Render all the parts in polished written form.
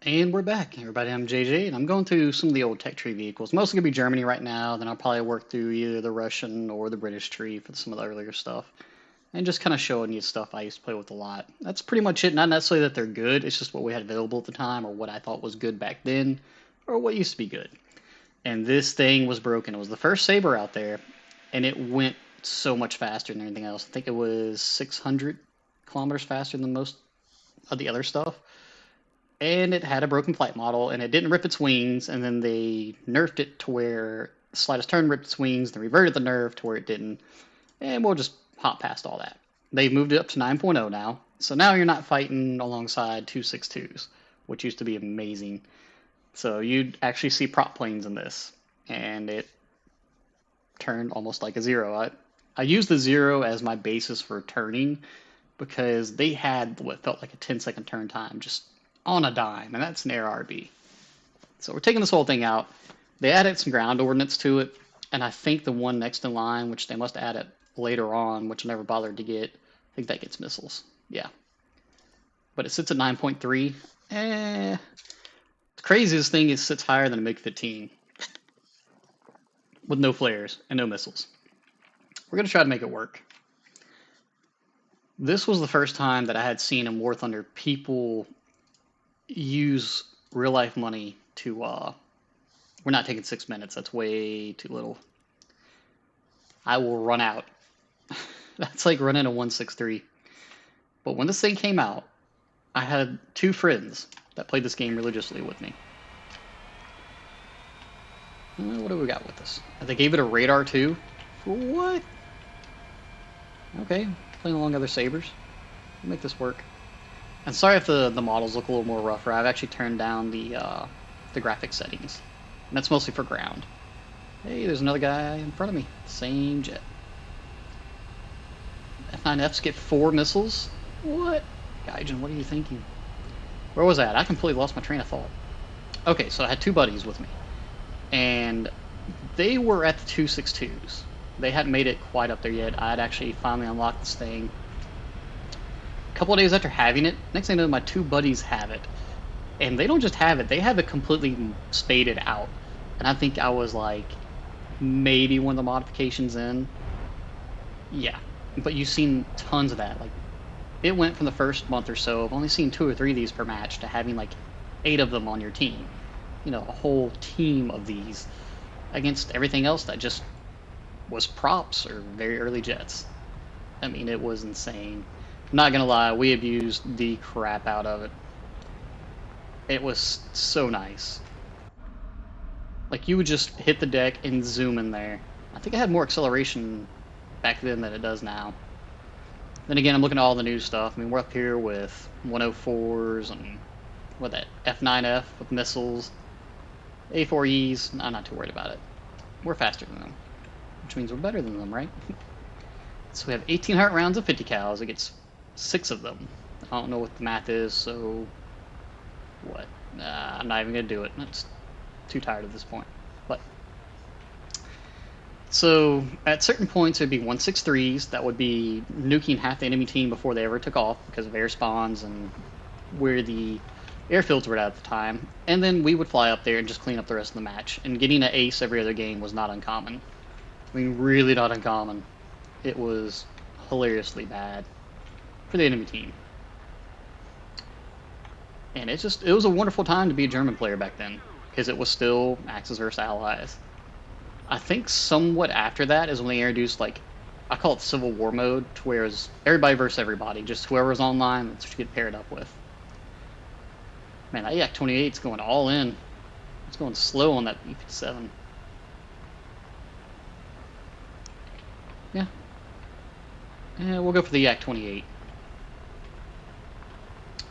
And we're back, everybody. I'm JJ, and I'm going through some of the old tech tree vehicles. Mostly gonna be Germany right now. Then I'll probably work through either the Russian or the British tree for some of the earlier stuff, and just kind of showing you stuff I used to play with a lot. That's pretty much it. Not necessarily that they're good. It's just what we had available at the time, or what I thought was good back then, or what used to be good. And this thing was broken. It was the first Saber out there, and it went so much faster than anything else. I think it was 600 kilometers faster than most of the other stuff, and it had a broken flight model, and it didn't rip its wings, and then they nerfed it to where slightest turn ripped its wings, then reverted the nerf to where it didn't, and we'll just hop past all that. They've moved it up to 9.0 now, so now you're not fighting alongside 262s, which used to be amazing. So you'd actually see prop planes in this, and it turned almost like a zero. I used the zero as my basis for turning because they had what felt like a 10-second turn time just on a dime, and that's an air RB. So we're taking this whole thing out. They added some ground ordnance to it, and I think the one next in line, which they must add it later on, which I never bothered to get, I think that gets missiles. Yeah. But it sits at 9.3. The craziest thing is it sits higher than a MiG-15 with no flares and no missiles. We're going to try to make it work. This was the first time that I had seen in War Thunder people use real life money to we're not taking 6 minutes. That's way too little. I will run out. That's like running a 163. But when this thing came out, I had two friends that played this game religiously with me. What do we got with this? They gave it a radar too. For what? Okay, playing along other sabers. We'll make this work. And sorry if the models look a little more rougher. I've actually turned down the graphic settings. And that's mostly for ground. Hey, there's another guy in front of me. Same jet. F9Fs get 4 missiles? What? Gaijin, what are you thinking? Where was that? I completely lost my train of thought. Okay, so I had two buddies with me. And they were at the 262s. They hadn't made it quite up there yet. I had actually finally unlocked this thing a couple of days after having it. Next thing I know, my two buddies have it. And they don't just have it, they have it completely spaded out. And I think I was like maybe one of the modifications in. Yeah. But you've seen tons of that. Like, it went from the first month or so, I've only seen 2 or 3 of these per match, to having like 8 of them on your team. You know, a whole team of these against everything else that just was props or very early jets. I mean, it was insane. I'm not gonna lie, we abused the crap out of it. It was so nice. Like, you would just hit the deck and zoom in there. I think it had more acceleration back then than it does now. Then again, I'm looking at all the new stuff. I mean, we're up here with 104s and what that F9F with missiles, A4Es. I'm not too worried about it. We're faster than them, which means we're better than them, right? So we have 1800 rounds of 50 cals. It gets 6 of them. I don't know what the math is, so what? I'm not even gonna do it. It's too tired at this point. But so at certain points there'd be 163s that would be nuking half the enemy team before they ever took off because of air spawns and where the airfields were at the time. And then we would fly up there and just clean up the rest of the match. And getting an ace every other game was not uncommon. I mean, really not uncommon. It was hilariously bad for the enemy team. And it was a wonderful time to be a German player back then, because it was still Axis versus Allies. I think somewhat after that is when they introduced, like, I call it Civil War mode, to where it's everybody versus everybody, just whoever's online, that's what you get paired up with. Man, that Yak-28's going all in. It's going slow on that B-57. Yeah. Yeah, we'll go for the Yak-28.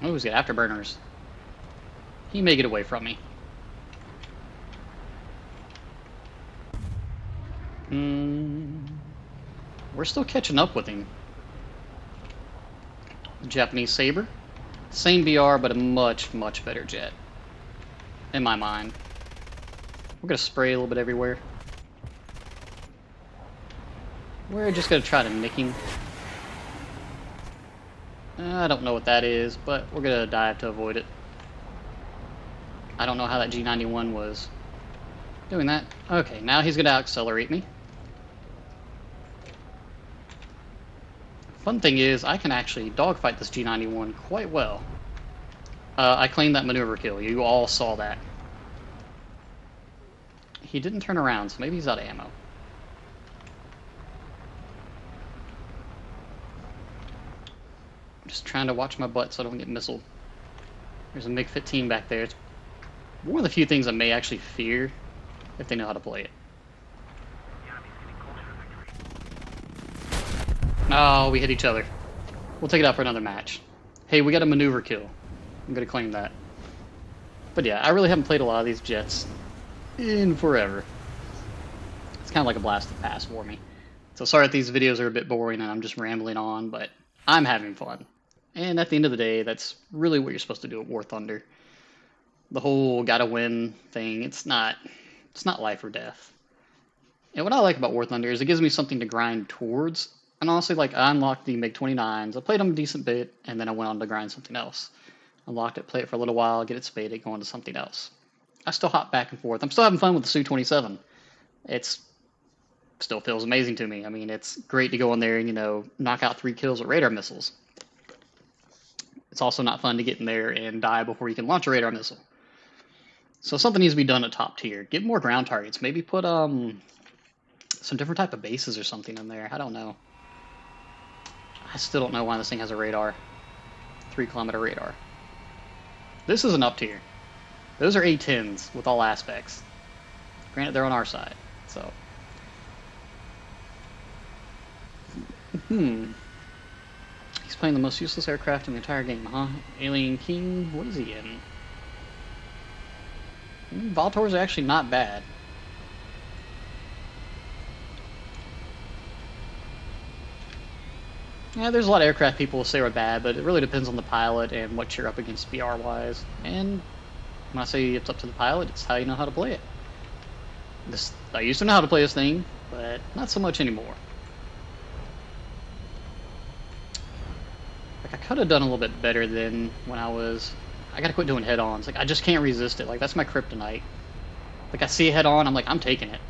Oh, he's got afterburners. He may get away from me. We're still catching up with him. The Japanese Saber. Same BR, but a much, much better jet. In my mind. We're gonna spray a little bit everywhere. We're just gonna try to nick him. I don't know what that is, but we're gonna dive to avoid it. I don't know how that G91 was doing that. Okay, now he's gonna accelerate me. Fun thing is, I can actually dogfight this G91 quite well. I claimed that maneuver kill. You all saw that. He didn't turn around, so maybe he's out of ammo. I'm just trying to watch my butt so I don't get missiled. There's a MiG-15 back there. It's one of the few things I may actually fear if they know how to play it. Oh, we hit each other. We'll take it out for another match. Hey, we got a maneuver kill. I'm gonna claim that. But yeah, I really haven't played a lot of these jets in forever. It's kind of like a blast of the past for me. So sorry if these videos are a bit boring and I'm just rambling on, but I'm having fun. And at the end of the day, that's really what you're supposed to do at War Thunder. The whole gotta win thing, it's not life or death. And what I like about War Thunder is it gives me something to grind towards. And honestly, like, I unlocked the MiG-29s. I played them a decent bit, and then I went on to grind something else. Unlocked it, play it for a little while, get it spaded, go on to something else. I still hop back and forth. I'm still having fun with the Su-27. It's still feels amazing to me. I mean, it's great to go in there and, you know, knock out 3 kills with radar missiles. It's also not fun to get in there and die before you can launch a radar missile. So something needs to be done at top tier. Get more ground targets. Maybe put some different type of bases or something in there. I don't know. I still don't know why this thing has a radar. 3-kilometer radar. This is an up tier. Those are A-10s with all aspects. Granted, they're on our side, so. He's playing the most useless aircraft in the entire game, huh? Alien King, what is he in? Voltors are actually not bad. Yeah, there's a lot of aircraft people will say are bad, but it really depends on the pilot and what you're up against BR-wise. And when I say it's up to the pilot, it's how you know how to play it. I used to know how to play this thing, but not so much anymore. Like, I could have done a little bit better than when I gotta quit doing head-ons. Like, I just can't resist it. Like, that's my kryptonite. Like, I see a head-on, I'm like, I'm taking it.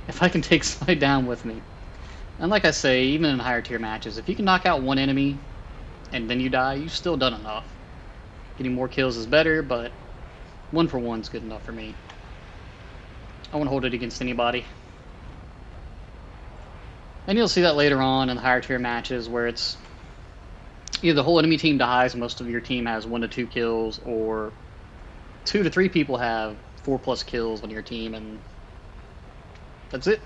If I can take somebody down with me. And like I say, even in higher tier matches, if you can knock out one enemy and then you die, you've still done enough. Getting more kills is better, but 1 for 1's good enough for me. I won't hold it against anybody. And you'll see that later on in the higher tier matches where it's either the whole enemy team dies, most of your team has 1 to 2 kills, or 2 to 3 people have 4+ kills on your team, and that's it.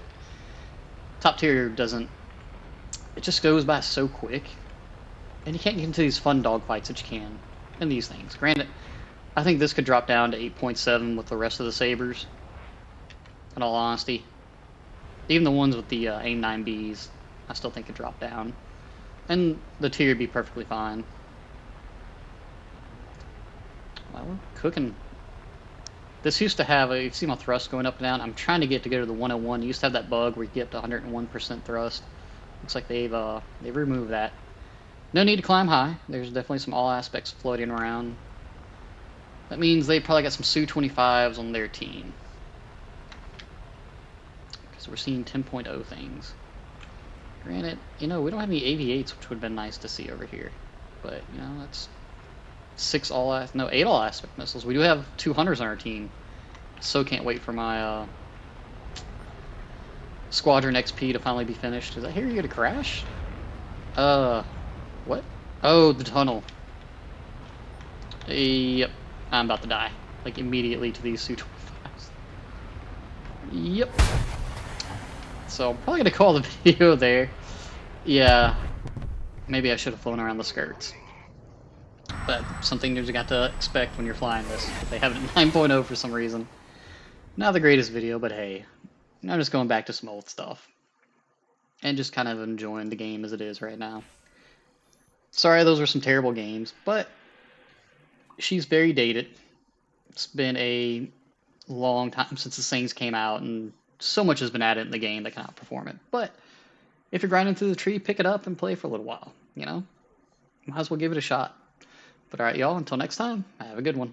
Top tier doesn't. It just goes by so quick, and you can't get into these fun dogfights that you can in these things. Granted, I think this could drop down to 8.7 with the rest of the sabers. In all honesty, even the ones with the AIM-9Bs, I still think could drop down, and the tier would be perfectly fine. Well, we're cooking. This used to have you see my thrust going up and down. I'm trying to get to go to the 101. It used to have that bug where you get up to 101% thrust. Looks like they've removed that. No need to climb high. There's definitely some all aspects floating around. That means they probably got some Su-25s on their team. Because we're seeing 10.0 things. Granted, you know, we don't have any AV-8s, which would have been nice to see over here. But, you know, that's 8 all aspect missiles. We do have 2 hunters on our team. So can't wait for my Squadron XP to finally be finished. Is that here you're gonna crash? What? Oh, the tunnel. Yep. I'm about to die. Like, immediately to these Su-25s. Yep. So I'm probably gonna call the video there. Yeah. Maybe I should have flown around the skirts. But something you got to expect when you're flying this. They have it at 9.0 for some reason. Not the greatest video, but hey. I'm just going back to some old stuff. And just kind of enjoying the game as it is right now. Sorry, those were some terrible games, but she's very dated. It's been a long time since the things came out, and so much has been added in the game that can outperform it. But if you're grinding through the tree, pick it up and play for a little while, you know? Might as well give it a shot. But alright, y'all, until next time, have a good one.